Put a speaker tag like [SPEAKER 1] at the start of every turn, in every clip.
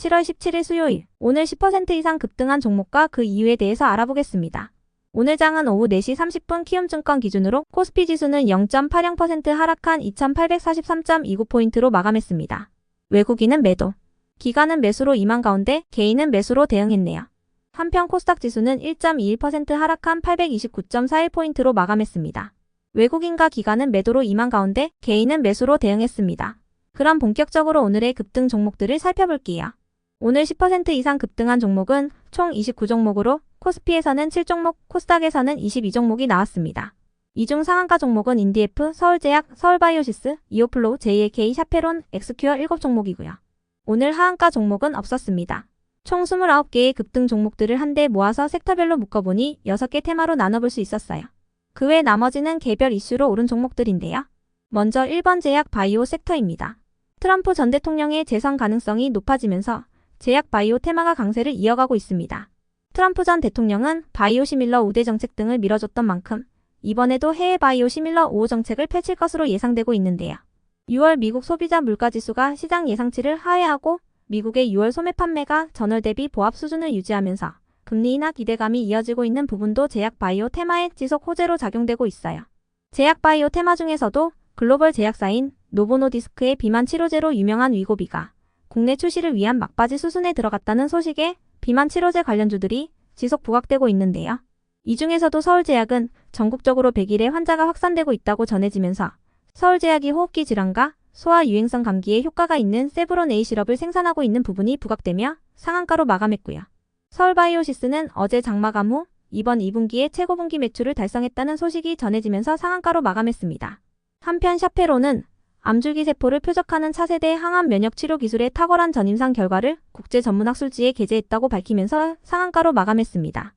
[SPEAKER 1] 7월 17일 수요일, 오늘 10% 이상 급등한 종목과 그 이유에 대해서 알아보겠습니다. 오늘 장은 오후 4시 30분 키움증권 기준으로 코스피 지수는 0.80% 하락한 2843.29포인트로 마감했습니다. 외국인은 매도, 기관은 매수로 임한 가운데 개인은 매수로 대응했네요. 한편 코스닥 지수는 1.21% 하락한 829.41포인트로 마감했습니다. 외국인과 기관은 매도로 임한 가운데 개인은 매수로 대응했습니다. 그럼 본격적으로 오늘의 급등 종목들을 살펴볼게요. 오늘 10% 이상 급등한 종목은 총 29종목으로 코스피에서는 7종목, 코스닥에서는 22종목이 나왔습니다. 이 중 상한가 종목은 인디에프, 서울제약, 서울바이오시스, 이오플로우, JLK, 샤페론, 엑스큐어 7종목이고요. 오늘 하한가 종목은 없었습니다. 총 29개의 급등 종목들을 한데 모아서 섹터별로 묶어보니 6개 테마로 나눠볼 수 있었어요. 그 외 나머지는 개별 이슈로 오른 종목들인데요. 먼저 1번 제약 바이오 섹터입니다. 트럼프 전 대통령의 재선 가능성이 높아지면서 제약 바이오 테마가 강세를 이어가고 있습니다. 트럼프 전 대통령은 바이오 시밀러 5대 정책 등을 밀어줬던 만큼 이번에도 해외 바이오 시밀러 5호 정책을 펼칠 것으로 예상되고 있는데요. 6월 미국 소비자 물가지수가 시장 예상치를 하회하고 미국의 6월 소매 판매가 전월 대비 보합 수준을 유지하면서 금리 인하 기대감이 이어지고 있는 부분도 제약 바이오 테마의 지속 호재로 작용되고 있어요. 제약 바이오 테마 중에서도 글로벌 제약사인 노보노디스크의 비만 치료제로 유명한 위고비가 국내 출시를 위한 막바지 수순에 들어갔다는 소식에 비만 치료제 관련주들이 지속 부각되고 있는데요. 이 중에서도 서울제약은 전국적으로 100일에 환자가 확산되고 있다고 전해지면서 서울제약이 호흡기 질환과 소아 유행성 감기에 효과가 있는 세브론 A 시럽을 생산하고 있는 부분이 부각되며 상한가로 마감했고요. 서울바이오시스는 어제 장마감 후 이번 2분기에 최고 분기 매출을 달성했다는 소식이 전해지면서 상한가로 마감했습니다. 한편 샤페론은 암줄기세포를 표적하는 차세대 항암 면역 치료 기술의 탁월한 전임상 결과를 국제 전문학술지에 게재했다고 밝히면서 상한가로 마감했습니다.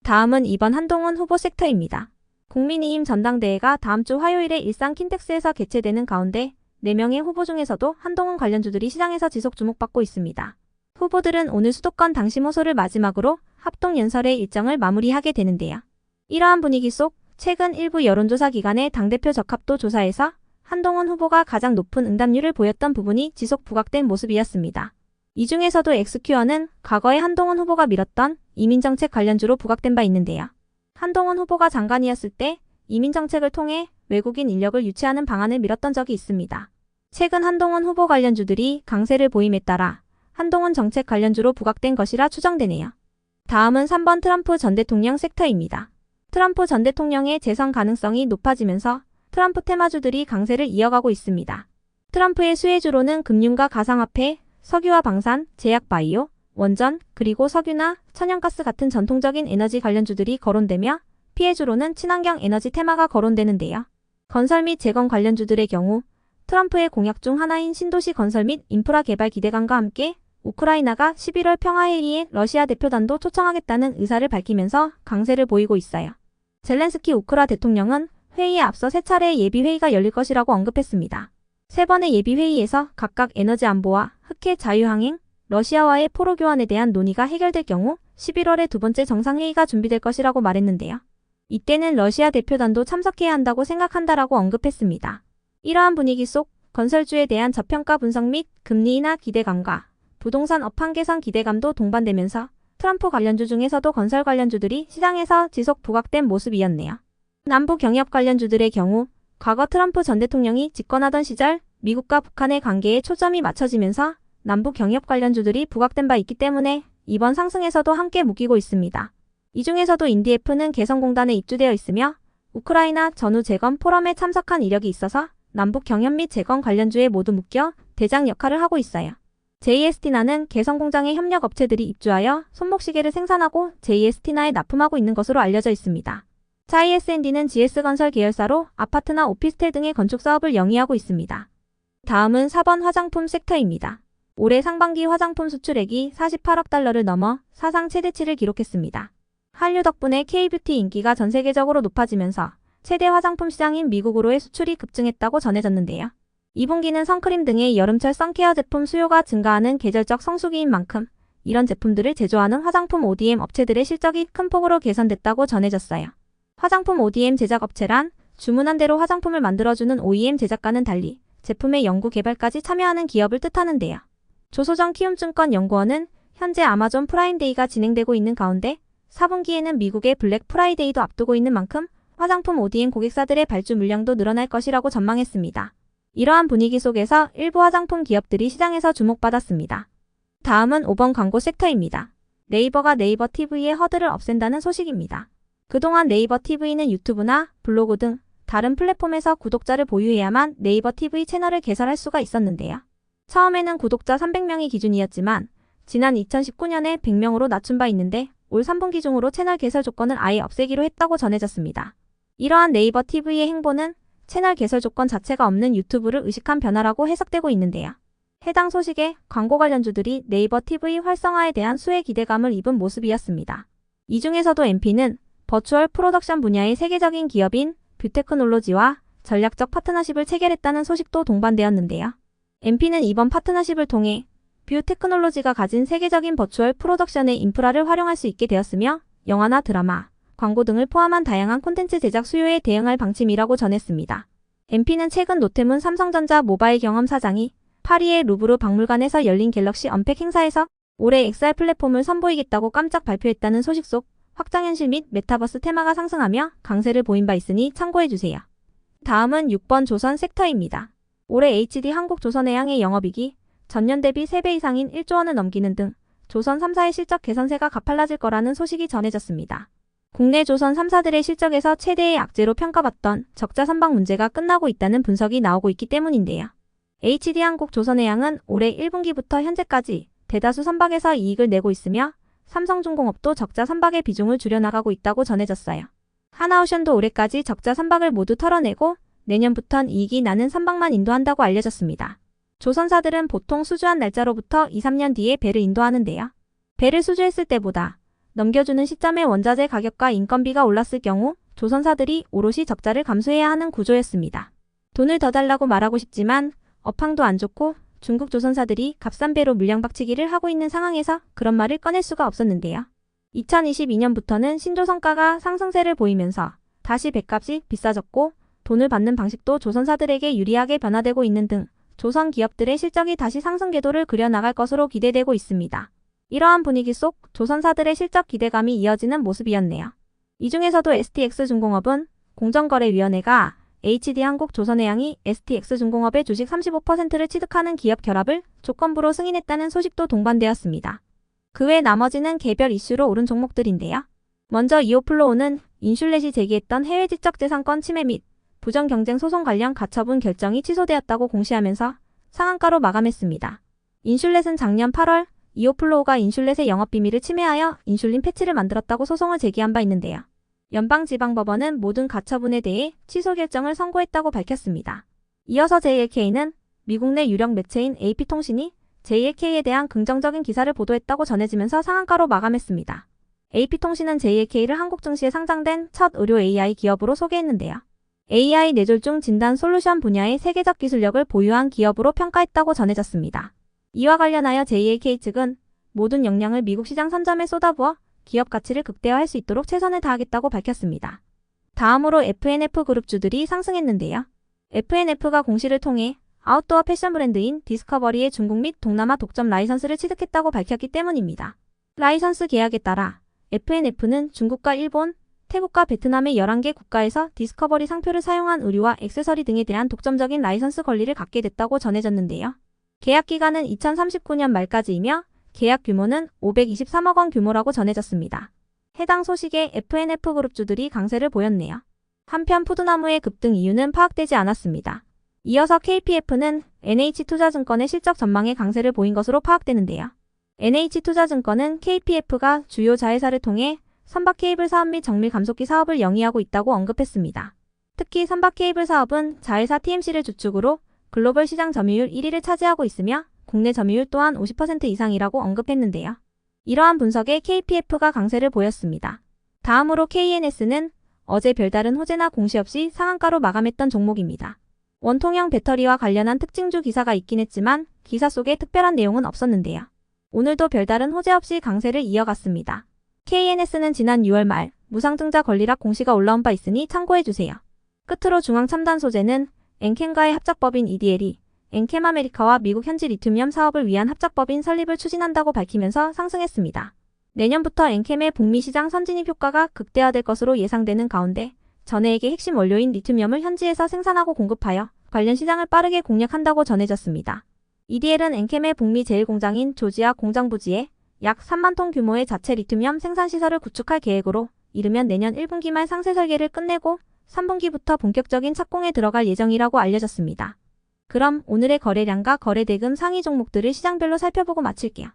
[SPEAKER 1] 다음은 이번 한동훈 후보 섹터입니다. 국민의힘 전당대회가 다음 주 화요일에 일산 킨텍스에서 개최되는 가운데 4명의 후보 중에서도 한동훈 관련주들이 시장에서 지속 주목받고 있습니다. 후보들은 오늘 수도권 당심 호소를 마지막으로 합동연설의 일정을 마무리하게 되는데요. 이러한 분위기 속 최근 일부 여론조사 기관의 당대표 적합도 조사에서 한동훈 후보가 가장 높은 응답률을 보였던 부분이 지속 부각된 모습이었습니다. 이 중에서도 엑스큐어는 과거에 한동훈 후보가 밀었던 이민정책 관련주로 부각된 바 있는데요. 한동훈 후보가 장관이었을 때 이민정책을 통해 외국인 인력을 유치하는 방안을 밀었던 적이 있습니다. 최근 한동훈 후보 관련주들이 강세를 보임에 따라 한동훈 정책 관련주로 부각된 것이라 추정되네요. 다음은 3번 트럼프 전 대통령 섹터입니다. 트럼프 전 대통령의 재선 가능성이 높아지면서 트럼프 테마주들이 강세를 이어가고 있습니다. 트럼프의 수혜주로는 금융과 가상화폐, 석유와 방산, 제약 바이오, 원전, 그리고 석유나 천연가스 같은 전통적인 에너지 관련주들이 거론되며 피해주로는 친환경 에너지 테마가 거론되는데요. 건설 및 재건 관련주들의 경우 트럼프의 공약 중 하나인 신도시 건설 및 인프라 개발 기대감과 함께 우크라이나가 11월 평화회의에 러시아 대표단도 초청하겠다는 의사를 밝히면서 강세를 보이고 있어요. 젤렌스키 우크라 대통령은 회의에 앞서 3차례의 예비회의가 열릴 것이라고 언급했습니다. 3번의 예비회의에서 각각 에너지 안보와 흑해 자유항행, 러시아와의 포로 교환에 대한 논의가 해결될 경우 11월에 두 번째 정상회의가 준비될 것이라고 말했는데요. 이때는 러시아 대표단도 참석해야 한다고 생각한다라고 언급했습니다. 이러한 분위기 속 건설주에 대한 저평가 분석 및 금리 인하 기대감과 부동산 업황 개선 기대감도 동반되면서 트럼프 관련주 중에서도 건설 관련주들이 시장에서 지속 부각된 모습이었네요. 남북 경협 관련주들의 경우 과거 트럼프 전 대통령이 집권하던 시절 미국과 북한의 관계에 초점이 맞춰지면서 남북 경협 관련주들이 부각된 바 있기 때문에 이번 상승에서도 함께 묶이고 있습니다. 이 중에서도 인디에프는 개성공단에 입주되어 있으며 우크라이나 전후 재건 포럼에 참석한 이력이 있어서 남북 경협 및 재건 관련주에 모두 묶여 대장 역할을 하고 있어요. JST나는 개성공장의 협력 업체들이 입주하여 손목시계를 생산하고 JST나에 납품하고 있는 것으로 알려져 있습니다. 차이SND는 GS건설 계열사로 아파트나 오피스텔 등의 건축 사업을 영위하고 있습니다. 다음은 4번 화장품 섹터입니다. 올해 상반기 화장품 수출액이 48억 달러를 넘어 사상 최대치를 기록했습니다. 한류 덕분에 K뷰티 인기가 전 세계적으로 높아지면서 최대 화장품 시장인 미국으로의 수출이 급증했다고 전해졌는데요. 2분기는 선크림 등의 여름철 선케어 제품 수요가 증가하는 계절적 성수기인 만큼 이런 제품들을 제조하는 화장품 ODM 업체들의 실적이 큰 폭으로 개선됐다고 전해졌어요. 화장품 ODM 제작업체란 주문한 대로 화장품을 만들어주는 OEM 제작과는 달리 제품의 연구 개발까지 참여하는 기업을 뜻하는데요. 조소정 키움증권연구원은 현재 아마존 프라임데이가 진행되고 있는 가운데 4분기에는 미국의 블랙 프라이데이도 앞두고 있는 만큼 화장품 ODM 고객사들의 발주 물량도 늘어날 것이라고 전망했습니다. 이러한 분위기 속에서 일부 화장품 기업들이 시장에서 주목받았습니다. 다음은 5번 광고 섹터입니다. 네이버가 네이버 TV의 허들을 없앤다는 소식입니다. 그동안 네이버 TV는 유튜브나 블로그 등 다른 플랫폼에서 구독자를 보유해야만 네이버 TV 채널을 개설할 수가 있었는데요. 처음에는 구독자 300명이 기준이었지만 지난 2019년에 100명으로 낮춘 바 있는데 올 3분기 중으로 채널 개설 조건을 아예 없애기로 했다고 전해졌습니다. 이러한 네이버 TV의 행보는 채널 개설 조건 자체가 없는 유튜브를 의식한 변화라고 해석되고 있는데요. 해당 소식에 광고 관련주들이 네이버 TV 활성화에 대한 수혜 기대감을 입은 모습이었습니다. 이 중에서도 MP는 버추얼 프로덕션 분야의 세계적인 기업인 뷰테크놀로지와 전략적 파트너십을 체결했다는 소식도 동반되었는데요. MP는 이번 파트너십을 통해 뷰테크놀로지가 가진 세계적인 버추얼 프로덕션의 인프라를 활용할 수 있게 되었으며 영화나 드라마, 광고 등을 포함한 다양한 콘텐츠 제작 수요에 대응할 방침이라고 전했습니다. MP는 최근 노태문 삼성전자 모바일 경험 사장이 파리의 루브르 박물관에서 열린 갤럭시 언팩 행사에서 올해 XR 플랫폼을 선보이겠다고 깜짝 발표했다는 소식 속 확장현실 및 메타버스 테마가 상승하며 강세를 보인 바 있으니 참고해주세요. 다음은 6번 조선 섹터입니다. 올해 HD 한국조선해양의 영업이익이 전년 대비 3배 이상인 1조 원을 넘기는 등 조선 3사의 실적 개선세가 가팔라질 거라는 소식이 전해졌습니다. 국내 조선 3사들의 실적에서 최대의 악재로 평가받던 적자 선박 문제가 끝나고 있다는 분석이 나오고 있기 때문인데요. HD 한국조선해양은 올해 1분기부터 현재까지 대다수 선박에서 이익을 내고 있으며 삼성중공업도 적자 선박의 비중을 줄여나가고 있다고 전해졌어요. 하나오션도 올해까지 적자 선박을 모두 털어내고 내년부턴 이익이 나는 선박만 인도한다고 알려졌습니다. 조선사들은 보통 수주한 날짜로부터 2-3년 뒤에 배를 인도하는데요. 배를 수주했을 때보다 넘겨주는 시점에 원자재 가격과 인건비가 올랐을 경우 조선사들이 오롯이 적자를 감수해야 하는 구조였습니다. 돈을 더 달라고 말하고 싶지만 업황도 안 좋고 중국 조선사들이 값싼 배로 물량박치기를 하고 있는 상황에서 그런 말을 꺼낼 수가 없었는데요. 2022년부터는 신조선가가 상승세를 보이면서 다시 배값이 비싸졌고 돈을 받는 방식도 조선사들에게 유리하게 변화되고 있는 등 조선 기업들의 실적이 다시 상승 궤도를 그려나갈 것으로 기대되고 있습니다. 이러한 분위기 속 조선사들의 실적 기대감이 이어지는 모습이었네요. 이 중에서도 STX중공업은 공정거래위원회가 HD 한국조선해양이 STX중공업의 주식 35%를 취득하는 기업 결합을 조건부로 승인했다는 소식도 동반되었습니다. 그 외 나머지는 개별 이슈로 오른 종목들인데요. 먼저 이오플로우는 인슐렛이 제기했던 해외 지적재산권 침해 및 부정경쟁 소송 관련 가처분 결정이 취소되었다고 공시하면서 상한가로 마감했습니다. 인슐렛은 작년 8월 이오플로우가 인슐렛의 영업비밀을 침해하여 인슐린 패치를 만들었다고 소송을 제기한 바 있는데요. 연방지방법원은 모든 가처분에 대해 취소 결정을 선고했다고 밝혔습니다. 이어서 JLK는 미국 내 유력 매체인 AP통신이 JLK에 대한 긍정적인 기사를 보도했다고 전해지면서 상한가로 마감했습니다. AP통신은 JLK를 한국 증시에 상장된 첫 의료 AI 기업으로 소개했는데요. AI 뇌졸중 진단 솔루션 분야의 세계적 기술력을 보유한 기업으로 평가했다고 전해졌습니다. 이와 관련하여 JLK 측은 모든 역량을 미국 시장 선점에 쏟아부어 기업 가치를 극대화할 수 있도록 최선을 다하겠다고 밝혔습니다. 다음으로 F&F 그룹주들이 상승했는데요. F&F가 공시를 통해 아웃도어 패션 브랜드인 디스커버리의 중국 및 동남아 독점 라이선스를 취득했다고 밝혔기 때문입니다. 라이선스 계약에 따라 F&F는 중국과 일본, 태국과 베트남의 11개 국가에서 디스커버리 상표를 사용한 의류와 액세서리 등에 대한 독점적인 라이선스 권리를 갖게 됐다고 전해졌는데요. 계약 기간은 2039년 말까지이며 계약 규모는 523억 원 규모라고 전해졌습니다. 해당 소식에 F&F 그룹주들이 강세를 보였네요. 한편 푸드나무의 급등 이유는 파악되지 않았습니다. 이어서 KPF는 NH투자증권의 실적 전망에 강세를 보인 것으로 파악되는데요. NH투자증권은 KPF가 주요 자회사를 통해 선박 케이블 사업 및 정밀 감속기 사업을 영위하고 있다고 언급했습니다. 특히 선박 케이블 사업은 자회사 TMC를 주축으로 글로벌 시장 점유율 1위를 차지하고 있으며 국내 점유율 또한 50% 이상이라고 언급했는데요. 이러한 분석에 KPF가 강세를 보였습니다. 다음으로 KNS는 어제 별다른 호재나 공시 없이 상한가로 마감했던 종목입니다. 원통형 배터리와 관련한 특징주 기사가 있긴 했지만 기사 속에 특별한 내용은 없었는데요. 오늘도 별다른 호재 없이 강세를 이어갔습니다. KNS는 지난 6월 말 무상증자 권리락 공시가 올라온 바 있으니 참고해주세요. 끝으로 중앙첨단 소재는 엔캔과의 합작법인 EDL이 엔캠 아메리카와 미국 현지 리튬이엄 사업을 위한 합작법인 설립을 추진한다고 밝히면서 상승했습니다. 내년부터 엔캠의 북미 시장 선진입 효과가 극대화될 것으로 예상되는 가운데 전해액의 핵심 원료인 리튬이엄을 현지에서 생산하고 공급하여 관련 시장을 빠르게 공략한다고 전해졌습니다. EDL은 엔캠의 북미 제1공장인 조지아 공장 부지에 약 3만 톤 규모의 자체 리튬이엄 생산 시설을 구축할 계획으로 이르면 내년 1분기 말 상세 설계를 끝내고 3분기부터 본격적인 착공에 들어갈 예정이라고 알려졌습니다. 그럼 오늘의 거래량과 거래 대금 상위 종목들을 시장별로 살펴보고 마칠게요.